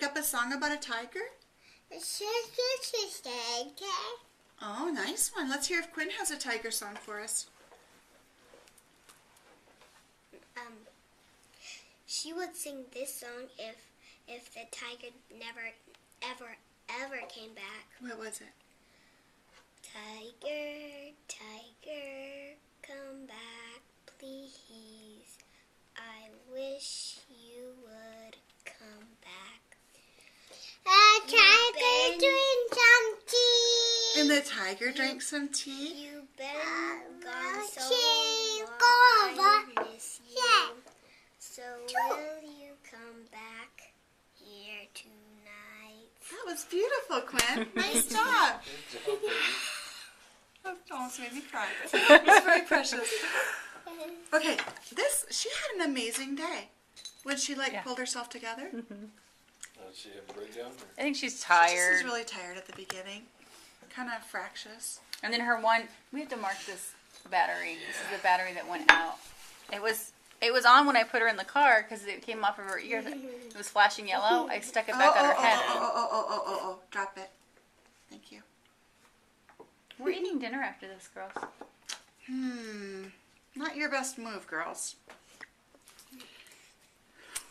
Up a song about a tiger? Oh, nice one. Let's hear if Quinn has a tiger song for us. She would sing this song if the tiger never, ever came back. What was it? Tiger, tiger, come back, please. I wish you would come back. The tiger drank some tea. And the tiger drank some tea? You've been gone so long, I miss you. So will you come back here tonight? That was beautiful, Quinn. Nice job. That almost made me cry. It was very precious. Okay, she had an amazing day when she pulled herself together. She have a breakdown? I think she's She tired. was really tired at the beginning. Kind of fractious. And then we have to mark this battery. This is the battery that went out. It was on when I put her in the car because it came off of her ear. It was flashing yellow. I stuck it back on her head. Oh, drop it. Thank you. We're eating dinner after this, girls. Not your best move, girls.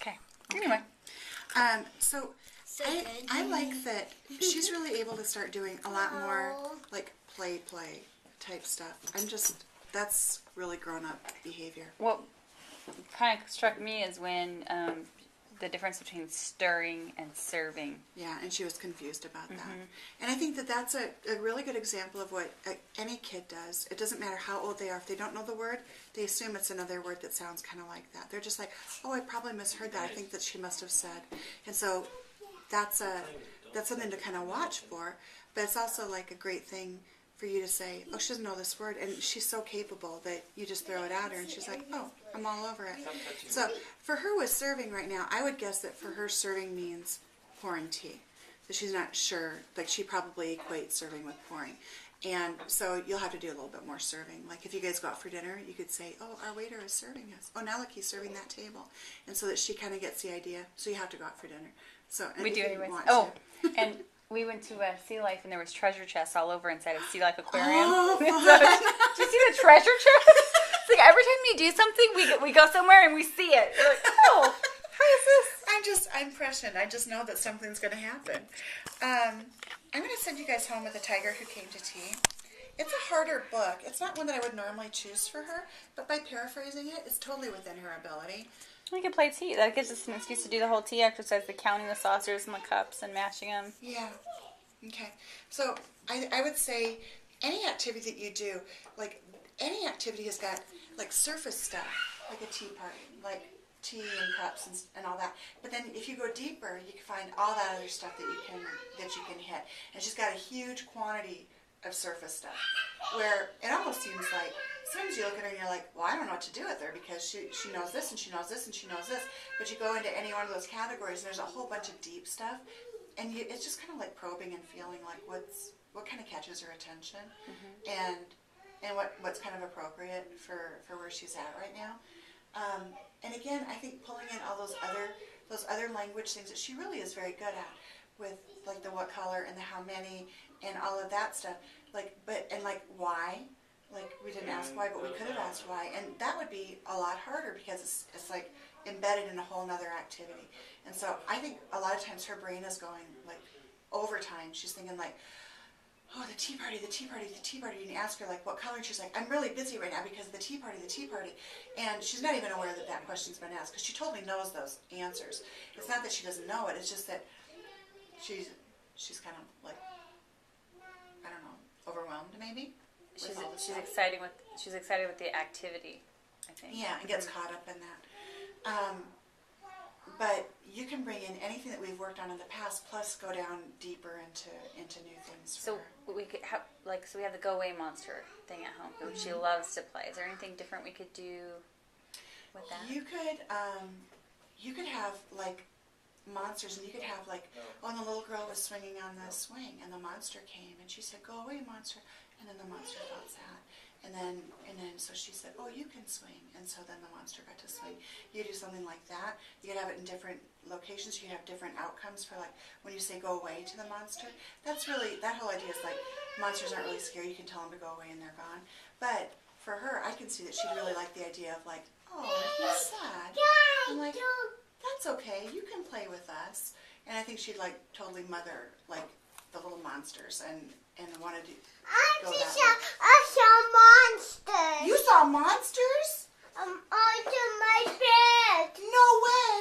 Okay. Anyway. So good. I like that she's really able to start doing a lot more play type stuff. That's really grown up behavior. What kind of struck me is when the difference between stirring and serving. Yeah, and she was confused about that. And I think that's a really good example of what any kid does. It doesn't matter how old they are. If they don't know the word, they assume it's another word that sounds kind of like that. They're just like, oh, I probably misheard that. I think that she must have said. And so that's something to kind of watch for. But it's also like a great thing for you to say, oh, she doesn't know this word, and she's so capable that you just throw it at her, and she's like, oh, I'm all over it. So for her with serving right now, I would guess that for her serving means pouring tea. That she's not sure, she probably equates serving with pouring. And so you'll have to do a little bit more serving. Like if you guys go out for dinner, you could say, oh, our waiter is serving us. Oh, now look, he's serving that table. And so that she kind of gets the idea. So you have to go out for dinner. So We do anyway. Oh, and we went to Sea Life, and there was treasure chests all over inside a Sea Life aquarium. Oh, Did you see the treasure chest? It's like every time you do something, we go somewhere and we see it. You're like, oh, how is this? I'm prescient. I just know that something's going to happen. I'm going to send you guys home with A Tiger Who Came to Tea. It's a harder book. It's not one that I would normally choose for her, but by paraphrasing it, it's totally within her ability. We can play tea. That gives us an excuse to do the whole tea exercise, the counting the saucers and the cups and matching them. Yeah. Okay. So I would say any activity that you do, any activity has got surface stuff, like a tea party, like tea and cups and all that. But then if you go deeper, you can find all that other stuff that you can hit. And she's got a huge quantity of surface stuff, where it almost seems like sometimes you look at her and you're like, well, I don't know what to do with her because she knows this and she knows this and she knows this. But you go into any one of those categories and there's a whole bunch of deep stuff, and it's just kind of like probing and feeling like what kind of catches her attention, and what's kind of appropriate for where she's at right now. And again, I think pulling in all those other language things that she really is very good at, with the what color and the how many and all of that stuff. Why. We didn't ask why, but we could have asked why. And that would be a lot harder because it's embedded in a whole nother activity. And so I think a lot of times her brain is going overtime. She's thinking oh, the tea party. And you ask her what color, and she's like, I'm really busy right now because of the tea party. And she's not even aware that question's been asked because she totally knows those answers. It's not that she doesn't know it. It's just that she's kind of I don't know, overwhelmed maybe. She's excited with the activity, I think. Yeah, and gets caught up in that. But you can bring in anything that we've worked on in the past, plus go down deeper into new things. So we could have we have the Go Away Monster thing at home, which she loves to play. Is there anything different we could do with that? You could have monsters, and you could have and the little girl was swinging on the swing, and the monster came, and she said, "Go away, monster," and then the monster felt sad. And then so she said, oh, you can swing. And so then the monster got to swing. You do something like that. You could have it in different locations. You could have different outcomes for, like, when you say go away to the monster. That's really, that whole idea is like, monsters aren't really scary. You can tell them to go away and they're gone. But for her, I can see that she'd really like the idea of, like, oh, he's sad. I'm like, that's okay. You can play with us. And I think she'd, like, totally mother, like, the little monsters and wanted to go that way. I saw monsters. You saw monsters? Under my bed. No way.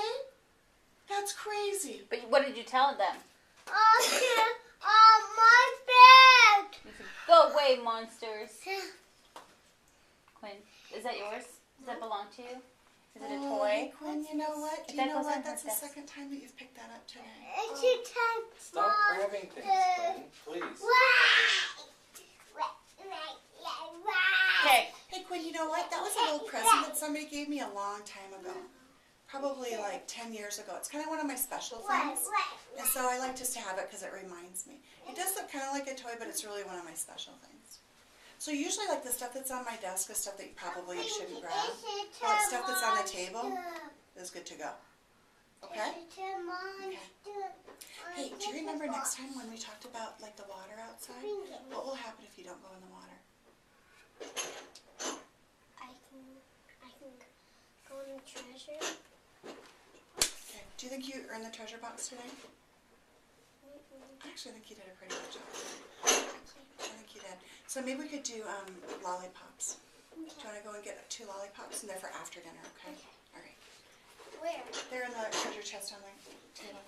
That's crazy. But what did you tell them? Under my bed. You said, go away, monsters. Quinn, is that yours? Does that belong to you? Is it a Oh, toy? hey, Quinn, you know what? Do If you that know goes on what? her That's the desk. second time that you've picked that up today. It's a time. Stop grabbing things, Quinn, please. Okay. Hey, Quinn, you know what? That was a little present that somebody gave me a long time ago. Probably like 10 years ago. It's kind of one of my special things. And so I like just to have it because it reminds me. It does look kind of like a toy, but it's really one of my special things. So usually, like, the stuff that's on my desk is stuff that you probably shouldn't grab. Or like stuff that's on the table is good to go. Okay? Okay. Hey, do you remember next time when we talked about, like, the water outside? What will happen if you don't go in the water? I can go in the treasure. Okay. Do you think you earned the treasure box today? I actually think you did a pretty good job. I think you did. So maybe we could do lollipops. Do you want to go and get 2 lollipops? And they're for after dinner, okay? All right. Where? They're in the treasure chest on the table.